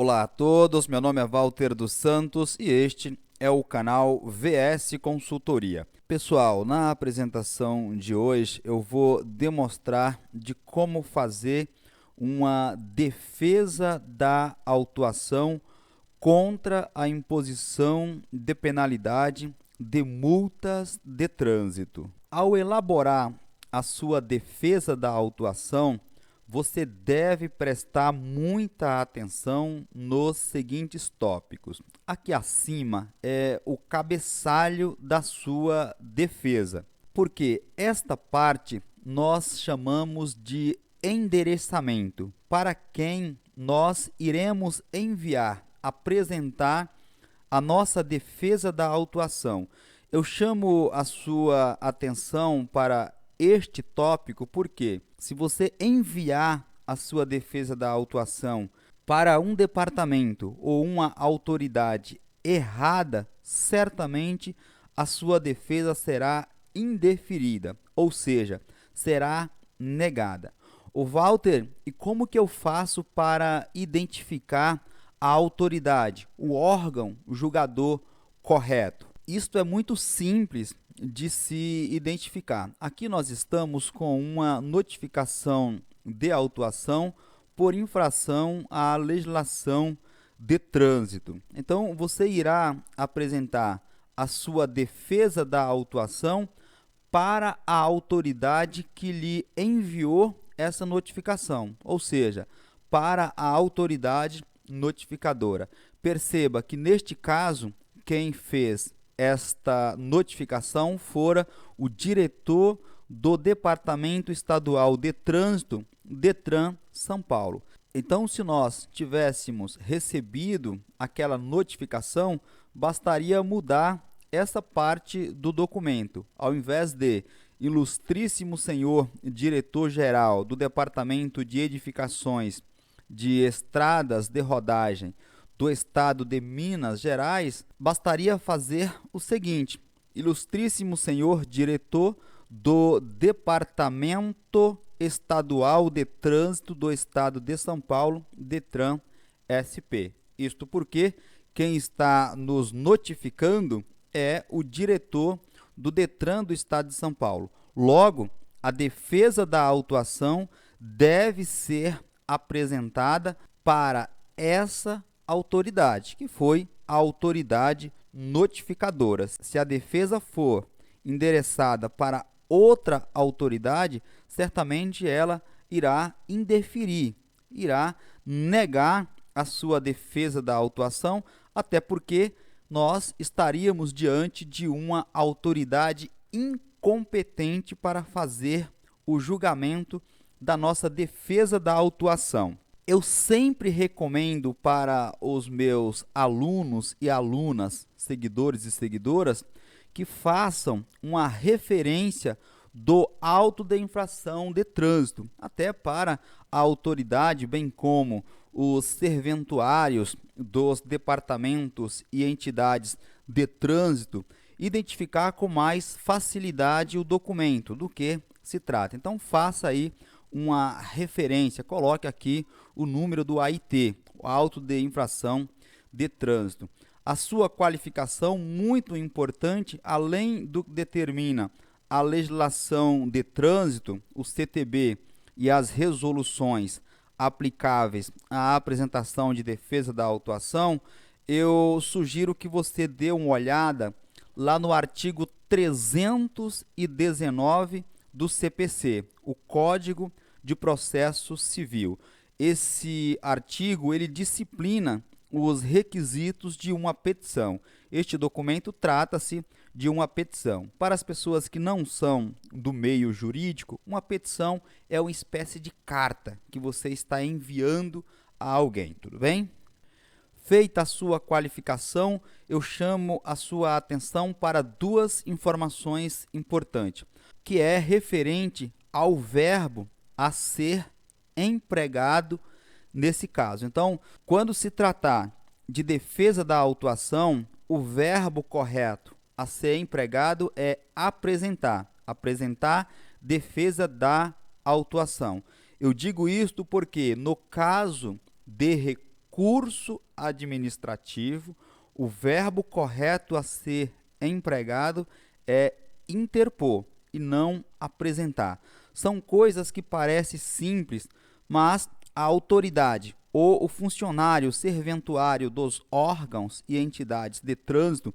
Olá a todos, meu nome é Walter dos Santos e este é o canal VS Consultoria. Pessoal, na apresentação de hoje eu vou demonstrar de como fazer uma defesa da autuação contra a imposição de penalidade de multas de trânsito. Ao elaborar a sua defesa da autuação, você deve prestar muita atenção nos seguintes tópicos. Aqui acima é o cabeçalho da sua defesa, porque esta parte nós chamamos de endereçamento, para quem nós iremos apresentar a nossa defesa da autuação. Eu chamo a sua atenção para este tópico porque, se você enviar a sua defesa da autuação para um departamento ou uma autoridade errada, certamente a sua defesa será indeferida, ou seja, será negada. O Walter, e como que eu faço para identificar a autoridade, o órgão julgador correto? Isto é muito simples de se identificar. Aqui nós estamos com uma notificação de autuação por infração à legislação de trânsito. Então, você irá apresentar a sua defesa da autuação para a autoridade que lhe enviou essa notificação, ou seja, para a autoridade notificadora. Perceba que, neste caso, quem fez esta notificação fora o diretor do Departamento Estadual de Trânsito, Detran São Paulo. Então, se nós tivéssemos recebido aquela notificação, bastaria mudar essa parte do documento. Ao invés de Ilustríssimo Senhor Diretor-Geral do Departamento de Edificações de Estradas de Rodagem do Estado de Minas Gerais, bastaria fazer o seguinte: Ilustríssimo Senhor Diretor do Departamento Estadual de Trânsito do Estado de São Paulo, Detran SP. Isto porque quem está nos notificando é o diretor do Detran do Estado de São Paulo. Logo, a defesa da autuação deve ser apresentada para essa autoridade, que foi a autoridade notificadora. Se a defesa for endereçada para outra autoridade, certamente ela irá indeferir, irá negar a sua defesa da autuação, até porque nós estaríamos diante de uma autoridade incompetente para fazer o julgamento da nossa defesa da autuação. Eu sempre recomendo para os meus alunos e alunas, seguidores e seguidoras, que façam uma referência do auto de infração de trânsito, até para a autoridade, bem como os serventuários dos departamentos e entidades de trânsito, identificar com mais facilidade o documento do que se trata. Então, faça aí uma referência, coloque aqui o número do AIT, o auto de infração de trânsito. A sua qualificação, muito importante, além do que determina a legislação de trânsito, o CTB e as resoluções aplicáveis à apresentação de defesa da autuação, eu sugiro que você dê uma olhada lá no artigo 319 do CPC, o Código de Processo Civil. Esse artigo, ele disciplina os requisitos de uma petição. Este documento trata-se de uma petição. Para as pessoas que não são do meio jurídico, uma petição é uma espécie de carta que você está enviando a alguém, tudo bem? Feita a sua qualificação, eu chamo a sua atenção para duas informações importantes, que é referente ao verbo a ser empregado nesse caso. Então, quando se tratar de defesa da autuação, o verbo correto a ser empregado é apresentar. Apresentar defesa da autuação. Eu digo isto porque, no caso de recurso recurso administrativo, o verbo correto a ser empregado é interpor e não apresentar. São coisas que parecem simples, mas a autoridade ou o funcionário serventuário dos órgãos e entidades de trânsito,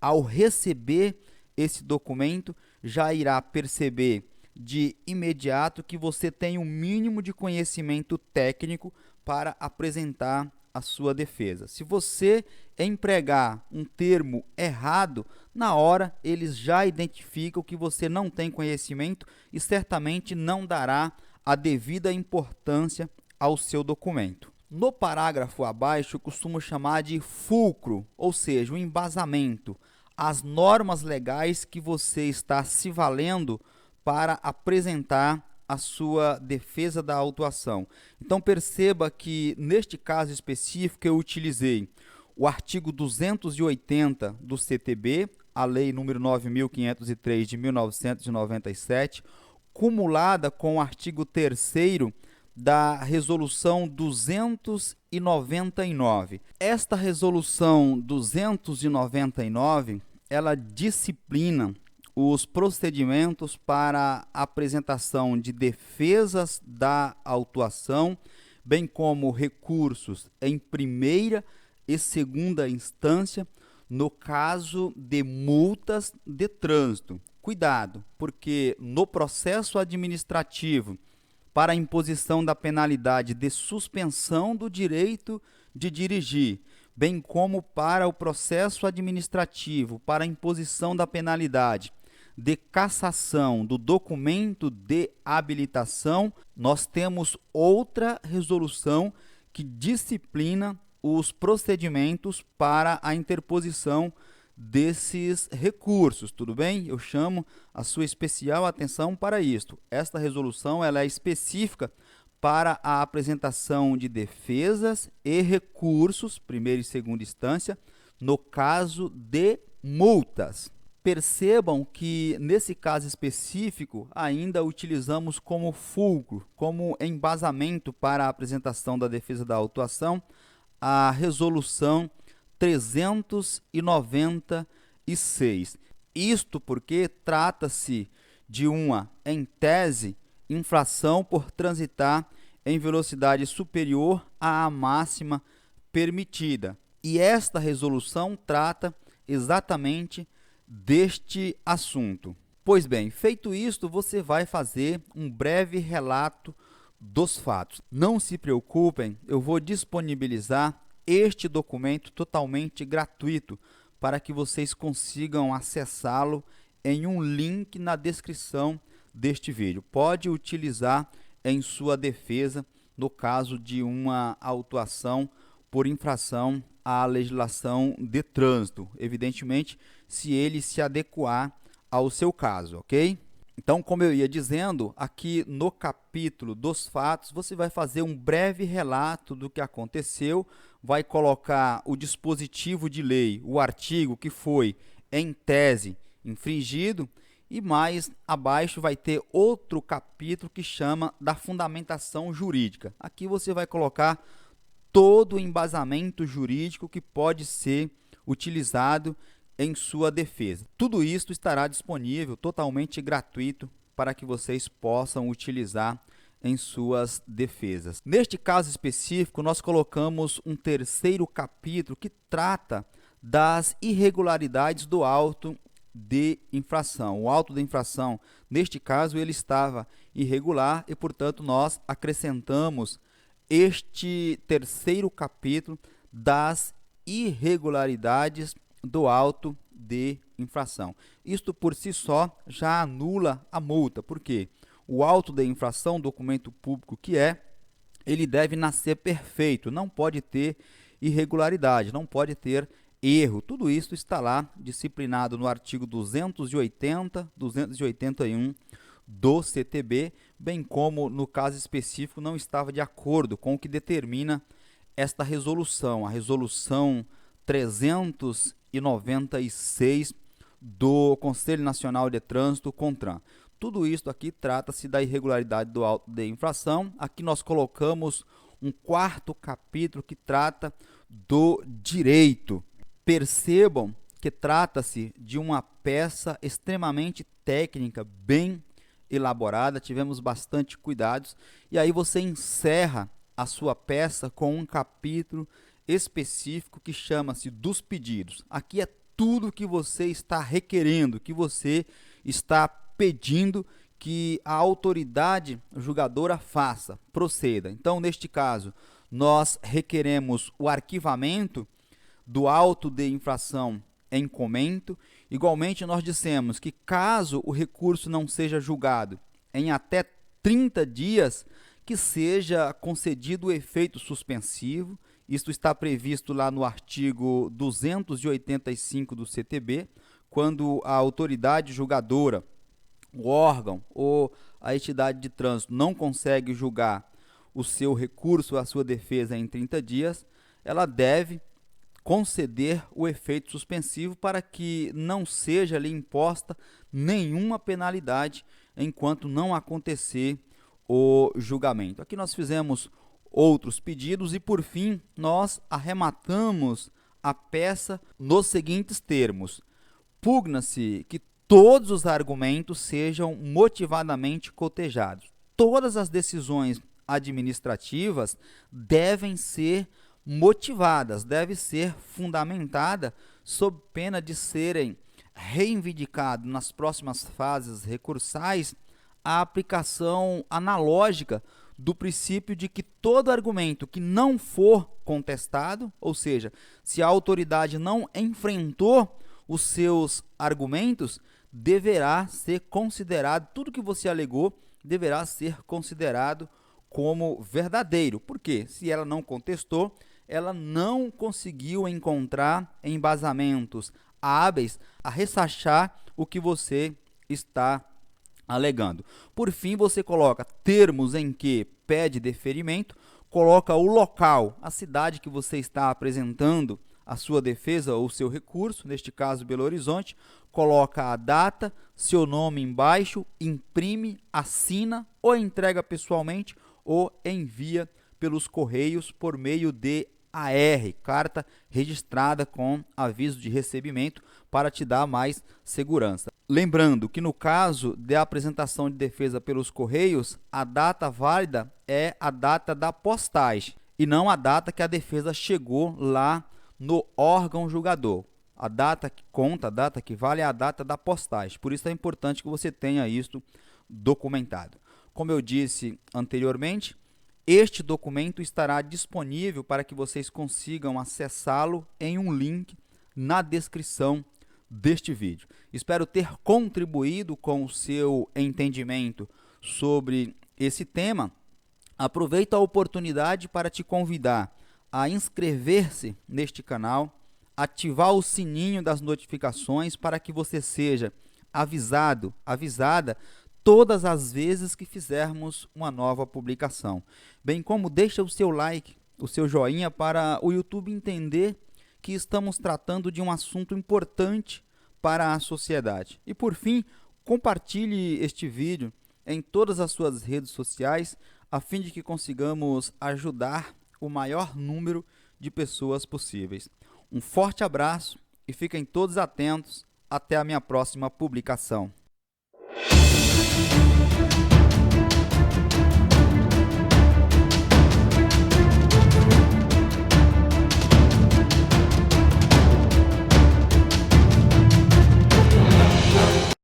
ao receber esse documento, já irá perceber de imediato que você tem o mínimo de conhecimento técnico para apresentar a sua defesa. Se você empregar um termo errado, na hora eles já identificam que você não tem conhecimento e certamente não dará a devida importância ao seu documento. No parágrafo abaixo, eu costumo chamar de fulcro, ou seja, o embasamento, as normas legais que você está se valendo para apresentar a sua defesa da autuação. Então perceba que neste caso específico eu utilizei o artigo 280 do CTB, a lei número 9.503 de 1997, cumulada com o artigo 3º da resolução 299. Esta resolução 299, ela disciplina os procedimentos para a apresentação de defesas da autuação, bem como recursos em primeira e segunda instância, no caso de multas de trânsito. Cuidado, porque no processo administrativo, para a imposição da penalidade de suspensão do direito de dirigir, bem como para o processo administrativo, para a imposição da penalidade de cassação do documento de habilitação, nós temos outra resolução que disciplina os procedimentos para a interposição desses recursos, tudo bem? Eu chamo a sua especial atenção para isto. Esta resolução ela é específica para a apresentação de defesas e recursos, primeira e segunda instância, no caso de multas. Percebam que, nesse caso específico, ainda utilizamos como fulcro, como embasamento para a apresentação da defesa da autuação, a resolução 396. Isto porque trata-se de uma, em tese, infração por transitar em velocidade superior à máxima permitida. E esta resolução trata exatamente deste assunto. Pois bem, feito isto, você vai fazer um breve relato dos fatos. Não se preocupem, eu vou disponibilizar este documento totalmente gratuito para que vocês consigam acessá-lo em um link na descrição deste vídeo. Pode utilizar em sua defesa no caso de uma autuação por infração à legislação de trânsito, evidentemente, se ele se adequar ao seu caso, ok? Então, como eu ia dizendo, aqui no capítulo dos fatos, você vai fazer um breve relato do que aconteceu, vai colocar o dispositivo de lei, o artigo que foi, em tese, infringido, e mais abaixo vai ter outro capítulo que chama da fundamentação jurídica. Aqui você vai colocar todo o embasamento jurídico que pode ser utilizado em sua defesa. Tudo isso estará disponível totalmente gratuito para que vocês possam utilizar em suas defesas. Neste caso específico, nós colocamos um terceiro capítulo que trata das irregularidades do auto de infração. O auto de infração, neste caso, ele estava irregular e, portanto, nós acrescentamos este terceiro capítulo das irregularidades do auto de infração. Isto por si só já anula a multa, porque o auto de infração, documento público que é, ele deve nascer perfeito, não pode ter irregularidade, não pode ter erro. Tudo isso está lá disciplinado no artigo 280, 281 do CTB, bem como no caso específico não estava de acordo com o que determina esta resolução, a resolução 396 do Conselho Nacional de Trânsito, CONTRAN. Tudo isso aqui trata-se da irregularidade do auto de infração. Aqui nós colocamos um quarto capítulo que trata do direito. Percebam que trata-se de uma peça extremamente técnica, bem elaborada, tivemos bastante cuidados, e aí você encerra a sua peça com um capítulo específico que chama-se dos pedidos. Aqui é tudo que você está requerendo, que você está pedindo que a autoridade julgadora faça, proceda. Então, neste caso, nós requeremos o arquivamento do auto de infração em comento. Igualmente, nós dissemos que caso o recurso não seja julgado em até 30 dias, que seja concedido o efeito suspensivo. Isto está previsto lá no artigo 285 do CTB, quando a autoridade julgadora, o órgão ou a entidade de trânsito não consegue julgar o seu recurso, a sua defesa em 30 dias, ela deve conceder o efeito suspensivo para que não seja lhe imposta nenhuma penalidade enquanto não acontecer o julgamento. Aqui nós fizemos outros pedidos e, por fim, nós arrematamos a peça nos seguintes termos: pugna-se que todos os argumentos sejam motivadamente cotejados. Todas as decisões administrativas devem ser motivadas, deve ser fundamentada sob pena de serem reivindicado nas próximas fases recursais a aplicação analógica do princípio de que todo argumento que não for contestado, ou seja, se a autoridade não enfrentou os seus argumentos, deverá ser considerado, tudo que você alegou deverá ser considerado como verdadeiro. Por quê? Se ela não contestou, ela não conseguiu encontrar embasamentos hábeis a ressachar o que você está alegando. Por fim, você coloca termos em que pede deferimento, coloca o local, a cidade que você está apresentando a sua defesa ou seu recurso, neste caso Belo Horizonte, coloca a data, seu nome embaixo, imprime, assina ou entrega pessoalmente ou envia pelos correios por meio de AR, carta registrada com aviso de recebimento, para te dar mais segurança. Lembrando que no caso da apresentação de defesa pelos correios, a data válida é a data da postagem e não a data que a defesa chegou lá no órgão julgador. A data que conta, a data que vale é a data da postagem. Por isso é importante que você tenha isso documentado. Como eu disse anteriormente, este documento estará disponível para que vocês consigam acessá-lo em um link na descrição deste vídeo. Espero ter contribuído com o seu entendimento sobre esse tema. Aproveito a oportunidade para te convidar a inscrever-se neste canal, ativar o sininho das notificações para que você seja avisada todas as vezes que fizermos uma nova publicação. Bem como deixa o seu like, o seu joinha para o YouTube entender que estamos tratando de um assunto importante para a sociedade. E por fim, compartilhe este vídeo em todas as suas redes sociais a fim de que consigamos ajudar o maior número de pessoas possíveis. Um forte abraço e fiquem todos atentos até a minha próxima publicação.